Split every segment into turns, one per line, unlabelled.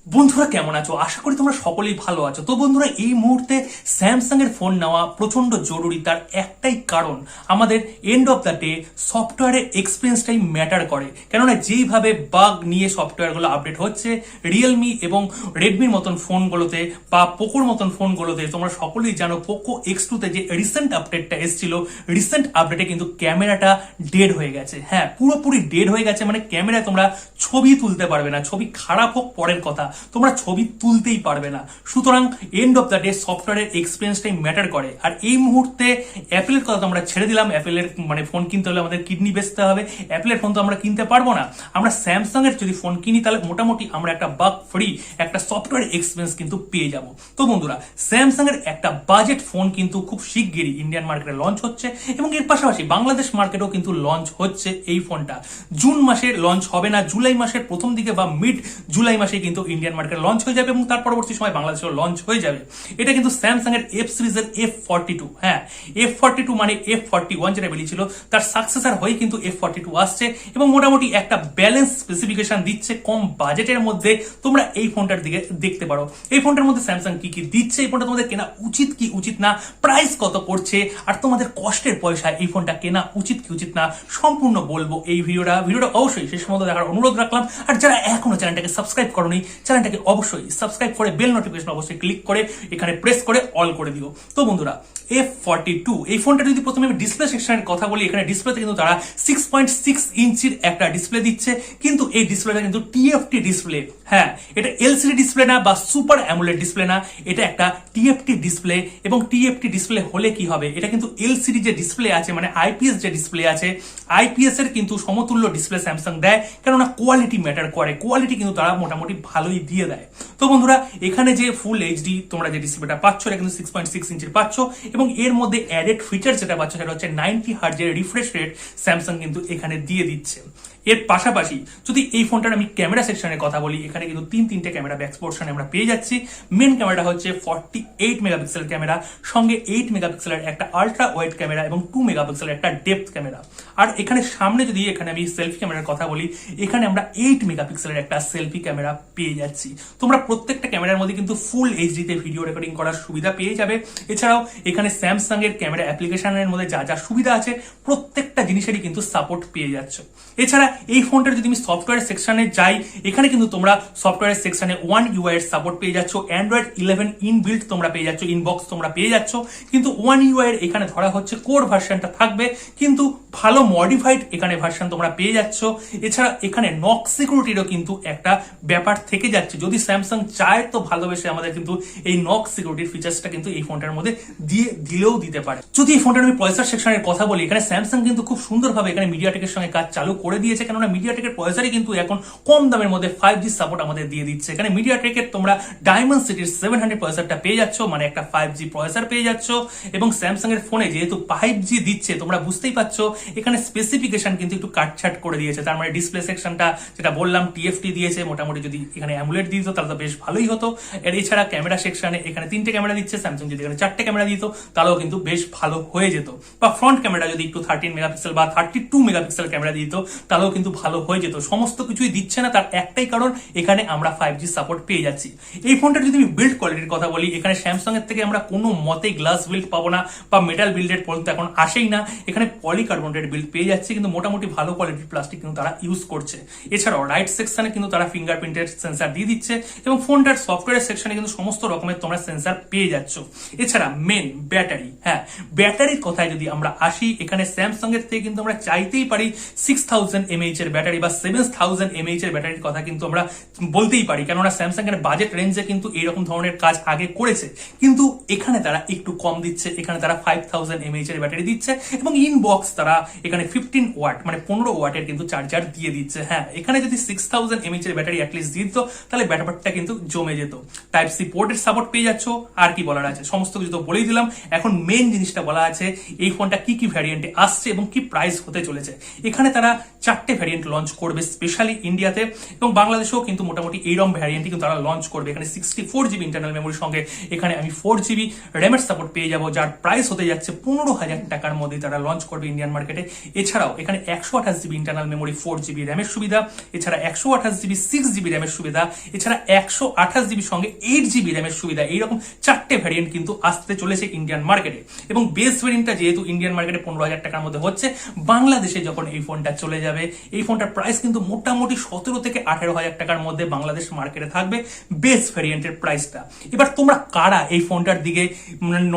বন্ধুরা কেমন আছো? আশা করি তোমরা সকলেই ভালো আছো। তো বন্ধুরা, এই মুহূর্তে স্যামসাং এর ফোন নেওয়া প্রচন্ড জরুরি। তার একটাই কারণ, আমাদের এন্ড অফ দ্য ডে সফটওয়্যারের এক্সপিরিয়েন্সটাই ম্যাটার করে। কেননা যেইভাবে বাগ নিয়ে সফটওয়্যারগুলো আপডেট হচ্ছে রিয়েলমি এবং রেডমির মতন ফোনগুলোতে বা পোকোর মতন ফোনগুলোতে, তোমরা সকলেই জানো পোকো X2 তে যে রিসেন্ট আপডেটটা এসেছিল, রিসেন্ট আপডেটে কিন্তু ক্যামেরাটা ডেড হয়ে গেছে। হ্যাঁ, পুরোপুরি ডেড হয়ে গেছে। মানে ক্যামেরায় তোমরা ছবি তুলতে পারবে না। ছবি খারাপ হোক পরের কথা, তোমরা ছবি তুলতেই পারবে না। সুতরাং এন্ড অফ দ্য ডে সফটওয়্যারের এক্সপিরিয়েন্সটাই ম্যাটার করে। আর এই মুহূর্তে অ্যাপেলের কথা তো আমরা ছেড়ে দিলাম। অ্যাপেলের ফোন কিনতে হলে আমাদের কিডনি বেচতে হবে। অ্যাপেলের ফোন তো আমরা কিনতে পারবো না। আমরা স্যামসাং এর যদি ফোন কিনি তাহলে মোটামুটি আমরা একটা বাগ ফ্রি একটা সফটওয়্যার এক্সপিরিয়েন্স কিন্তু পেয়ে যাব। তো বন্ধুরা, স্যামসাং এর একটা বাজেট ফোন কিন্তু খুব শিগগিরই ইন্ডিয়ান মার্কেটে লঞ্চ হচ্ছে এবং এর পাশাপাশি বাংলাদেশ মার্কেটেও কিন্তু লঞ্চ হচ্ছে। এই ফোনটা জুন মাসে লঞ্চ হবে না, জুলাই মাসের প্রথম দিকে বা মিড জুলাই মাসে কিন্তু ইন্ডিয়ান মার্কেট লঞ্চ হয়ে যাবে এবং তার পরবর্তী সময় বাংলাদেশেও লঞ্চ হয়ে যাবে। এটা কিন্তু স্যামসাং এর এফ সিরিজের F42। হ্যাঁ, F42 মানে F41 যেটা বেরিয়েছিল তার সাকসেসর হয়ে কিন্তু F42 আসছে এবং মোটামুটি একটা ব্যালেন্স স্পেসিফিকেশন দিচ্ছে কম বাজেটের মধ্যে। তোমরা এই ফোনটার দিকে দেখতে পারো। এই ফোনটার মধ্যে স্যামসাং কি কি দিচ্ছে, এই ফোনটা তোমাদের কেনা উচিত কি উচিত না, প্রাইস কত পড়ছে, আর তোমাদের কষ্টের পয়সায় এই ফোনটা কেনা উচিত কি উচিত না, সম্পূর্ণ বলবো এই ভিডিওটা অবশ্যই শেষ পর্যন্ত দেখার অনুরোধ রাখলাম। আর যারা এখনো চ্যানেলটাকে সাবস্ক্রাইব করোনি, চ্যানেলটাকে অবশ্যই সাবস্ক্রাইব করে বেল নোটিফিকেশন অবশ্যই ক্লিক করে এখানে প্রেস করে অল করে দিও। তো বন্ধুরা, F42 এই ফোনটা যদি প্রথমে আমি ডিসপ্লে সেকশনের কথা বলি, এখানে ডিসপ্লেতে কিন্তু তারা 6.6 ইঞ্চির একটা ডিসপ্লে দিচ্ছে, কিন্তু এই ডিসপ্লেটা কিন্তু TFT ডিসপ্লে। হ্যাঁ, এটা এলসিডি ডিসপ্লে না বা সুপার অ্যামোলেড ডিসপ্লে না, এটা একটা TFT ডিসপ্লে। এবং TFT ডিসপ্লে হলে কি হবে, এটা কিন্তু এলসিডি যে ডিসপ্লে আছে মানে আইপিএস যে ডিসপ্লে আছে, আইপিএস এর কিন্তু সমতুল্য ডিসপ্লে স্যামসাং দেয়। কেননা কোয়ালিটি ম্যাটার করে, কোয়ালিটি কিন্তু তারা মোটামুটি ভালোই দিয়ে দেয়। তো বন্ধুরা, এখানে যে ফুল এইচডি তোমরা যে ডিসপ্লেটা পাচ্ছ এটা কিন্তু 6.6 ইঞ্চির পাচ্ছ এবং এর মধ্যে অ্যাডেড ফিচার যেটা পাচ্ছ সেটা হচ্ছে 90 হার্জের রিফ্রেশ রেট স্যামসাং কিন্তু এখানে দিয়ে দিচ্ছে। এর পাশাপাশি যদি এই ফোনটার আমি ক্যামেরা সেকশনের কথা বলি, এখানে কিন্তু তিনটে ক্যামেরা ব্যাক পোর্শনে আমরা পেয়ে যাচ্ছি। মেন ক্যামেরাটা হচ্ছে 48 মেগাপিক্সেল ক্যামেরা, সঙ্গে 8 মেগাপিক্সেলের একটা আলট্রা ওয়াইড ক্যামেরা এবং 2 মেগাপিক্সেলের একটা ডেপথ ক্যামেরা। আর এখানে সামনে যদি এখানে আমি সেলফি ক্যামেরার কথা বলি, এখানে আমরা 8 মেগাপিক্সেলের একটা সেলফি ক্যামেরা পেয়ে যাচ্ছি। তোমরা প্রত্যেকটা ক্যামেরার মধ্যে কিন্তু ফুল এইচডিতে ভিডিও রেকর্ডিং করার সুবিধা পেয়ে যাবে। এছাড়াও এখানে স্যামসাং এর ক্যামেরা অ্যাপ্লিকেশনের মধ্যে যা যা সুবিধা আছে প্রত্যেকটা জিনিসেরই কিন্তু সাপোর্ট পেয়ে যাচ্ছ। এছাড়া এই ফোনটার যদি আমি সফটওয়্যার সেকশনে যাই, এখানে কিন্তু তোমরা সফটওয়্যার সেকশনে ওয়ান ইউআই এর সাপোর্ট পেয়ে যাচ্ছ। অ্যান্ড্রয়েড 11 ইনবিল্ট তোমরা পেয়ে যাচ্ছ, ইনবক্স তোমরা পেয়ে যাচ্ছ। কিন্তু ওয়ান ইউআই এর এখানে ধরা হচ্ছে কোর ভার্সনটা থাকবে, কিন্তু ভালো মডিফাইড এখানে ভার্সন তোমরা পেয়ে যাচ্ছ। এছাড়া এখানে নক সিকিউরিটিরও কিন্তু একটা ব্যাপার থেকে যাচ্ছে। যদি স্যামসাং চায় তো ভালোবেসে আমাদের কিন্তু এই নক সিকিউরিটির ফিচার্সটা কিন্তু এই ফোনটার মধ্যে দিলেও দিতে পারে। যদি এই ফোনটার আমি প্রসেসর সেকশনের কথা বলি, এখানে স্যামসাং কিন্তু খুব সুন্দরভাবে এখানে মিডিয়াটেকের সঙ্গে কাজ চালু করে দিয়েছে। কেননা মিডিয়াটেকের প্রসেসরই কিন্তু এখন কম দামের মধ্যে 5G সাপোর্ট আমাদের দিয়ে দিচ্ছে। এখানে মিডিয়াটেকের তোমরা ডায়মন্ড সিটির 700 প্রসেসরটা পেয়ে যাচ্ছ, মানে একটা 5G প্রসেসর পেয়ে যাচ্ছ। এবং স্যামসাং এর ফোনে যেহেতু 5G দিচ্ছে, তোমরা বুঝতেই পারছো এখানে স্পেসিফিকেশন কিন্তু একটু কাটছাট করে দিয়েছে। তার মানে ডিসপ্লে সেকশনটা যেটা বললাম TFT দিয়েছে, মোটামুটি যদি এখানে অ্যামুলেট দিত তাহলে তো বেশ ভালোই হতো। এর এছাড়া ক্যামেরা সেকশনে এখানে 3টে ক্যামেরা দিচ্ছে, স্যামসাং যদি এখানে 4টে ক্যামেরা দিত তাহলেও কিন্তু বেশ ভালো হয়ে যেত। বা ফ্রন্ট ক্যামেরা যদি একটু 13 মেগাপিক্সেল বা 32 মেগাপিক্সেল ক্যামেরা দিত তাহলেও কিন্তু ভালো হয়ে যেত। সমস্ত কিছুই দিচ্ছে না, তার একটাই কারণ এখানে আমরা 5G সাপোর্ট পেয়ে যাচ্ছি। এই ফোনটার যদি আমি বিল্ড কোয়ালিটির কথা বলি, এখানে স্যামসাং এর থেকে আমরা কোনো মতে গ্লাস বিল্ড পাবো না বা মেটাল বিল্ডের পর্যন্ত এখন আসেই না। এখানে পলিকার্বনেটেড বিল্ড পেয়ে যাচ্ছে, কিন্তু মোটামুটি ভালো কোয়ালিটির প্লাস্টিক কিন্তু তারা ইউজ করছে। এছাড়াও রাইট সেকশনে কিন্তু তারা ফিঙ্গারপ্রিন্টের সেন্সার দিয়ে দিচ্ছে এবং ফোনটার সফটওয়্যার সেকশনে কিন্তু সমস্ত রকমের তোমরা সেন্সার পেয়ে যাচ্ছ। এছাড়া মেন ব্যাটারি, হ্যাঁ ব্যাটারির কথায় যদি আমরা আসি, এখানে স্যামসাং এর থেকে কিন্তু আমরা চাইতেই পারি 6000 mAh এর ব্যাটারি বা 7000 mAh এর ব্যাটারির কথা কিন্তু আমরা বলতেই পারি। কেননা স্যামসাং এর বাজেট রেঞ্জে কিন্তু এইরকম ধরনের কাজ আগে করেছে, কিন্তু এখানে তারা একটু কম দিচ্ছে। এখানে তারা 5000 mAh এর ব্যাটারি দিচ্ছে এবং ইনবক্স তারা এখানে 15 ওয়াট মানে 15 ওয়াটের কিন্তু চার্জার দিয়ে দিচ্ছে। হ্যাঁ, এখানে যদি 6000 mAh এর ব্যাটারি অ্যাটলিস্ট দিত তাহলে ব্যাটারিটা কিন্তু জমে যেত। টাইপ সি পোর্টের সাপোর্ট পেয়ে যাচ্ছ। আর কি বলার আছে, সমস্ত কিছু তো বলেই দিলাম। এখন মেন জিনিসটা বলা আছে, এই ফোনটা কি কি ভ্যারিয়েন্টে আসছে এবং কি প্রাইস হতে চলেছে। এখানে তারা 4টে ভ্যারিয়েন্ট লঞ্চ করবে স্পেশালি ইন্ডিয়াতে, এবং বাংলাদেশেও কিন্তু মোটামুটি এইরকম ভ্যারিয়েন্টই কিন্তু তারা লঞ্চ করবে। এখানে 64GB ইন্টারনাল মেমোরির সঙ্গে এখানে আমি 4GB র্যামের সাপোর্ট পেয়ে যাবো, যার প্রাইস হতে যাচ্ছে 15,000 টাকার মধ্যে তারা লঞ্চ করবে ইন্ডিয়ান মার্কেটে। এছাড়াও এখানে 128GB ইন্টারনাল মেমোরি 4GB র্যামের সুবিধা, এছাড়া 128GB 6GB র্যামের সুবিধা, এছাড়া 128GB সঙ্গে 8GB র্যামের সুবিধা, এইরকম 4টে ভ্যারিয়েন্ট কিন্তু আসতে চলেছে ইন্ডিয়ান মার্কেটে। এবং বেস ভ্যারিয়েন্টটা যেহেতু ইন্ডিয়ান মার্কেটে 15,000 টাকার মধ্যে হচ্ছে, বাংলাদেশে যখন এই ফোনটা চলে যাবে, এই ফোনটার প্রাইস কিন্তু মোটামুটি 17 থেকে 18,000 টাকার মধ্যে বাংলাদেশ মার্কেটে থাকবে বেস ভ্যারিয়েন্টের প্রাইসটা। এবার তোমরা কারা এই ফোনটার দিকে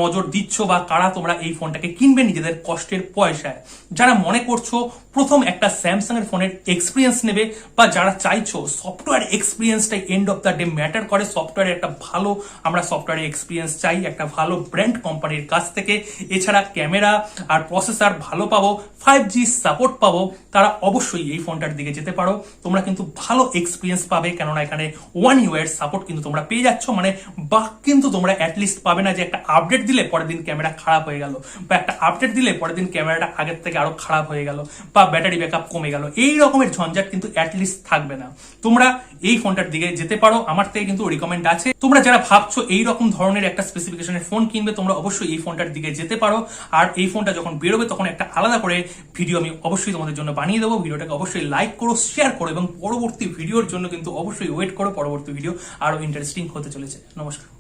নজর দিচ্ছ বা কারা তোমরা এই ফোনটাকে কিনবে নিজেদের কষ্টের পয়সায়? যারা মনে করছো প্রথম একটা স্যামসাং এর ফোনের এক্সপিরিয়েন্স নেবে, বা যারা চাইছো সফটওয়্যার এক্সপিরিয়েন্সটাই end of the day matter করে, সফটওয়্যারে একটা ভালো আমরা সফটওয়্যার এক্সপিরিয়েন্স চাই একটা ভালো ব্র্যান্ড কোম্পানির কাছ থেকে, এছাড়া ক্যামেরা আর প্রসেসর ভালো পাবো, 5G সাপোর্ট পাবো, তারা অবশ্যই এই ফোনটার দিকে যেতে পারো। তোমরা কিন্তু ভালো এক্সপিরিয়েন্স পাবে, কেননা এখানে 1 year সাপোর্ট কিন্তু তোমরা পেয়ে যাচ্ছ, মানে বাক কিন্তু তোমরা অ্যাটলিস্ট পাবে না যে একটা আপডেট দিলে পরের দিন ক্যামেরা খারাপ হয়ে গেল, বা একটা আপডেট দিলে পরের দিন ক্যামেরাটা আগের থেকে আরো খারাপ হয়ে গেল, বা ব্যাটারি ব্যাকআপ কমে গেল, এই রকমের ঝঞ্ঝাট কিন্তু অ্যাটলিস্ট থাকবে না। তোমরা এই ফোনটার দিকে যেতে পারো, আমার থেকে কিন্তু রিকমেন্ড আছে। তোমরা যারা ভাবছো এই রকম ধরনের একটা স্পেসিফিকেশনের ফোন কিনবে, তোমরা অবশ্যই এই ফোনটার দিকে যেতে পারো। আর এই ফোনটা যখন বেরোবে তখন একটা আলাদা করে ভিডিও আমি অবশ্যই তোমাদের জন্য বানিয়ে দেবো। ভিডিওটাকে অবশ্যই লাইক করো, শেয়ার করো, এবং পরবর্তী ভিডিওর জন্য কিন্তু অবশ্যই ওয়েট করো। পরবর্তী ভিডিও আরো ইন্টারেস্টিং হতে চলেছে। নমস্কার।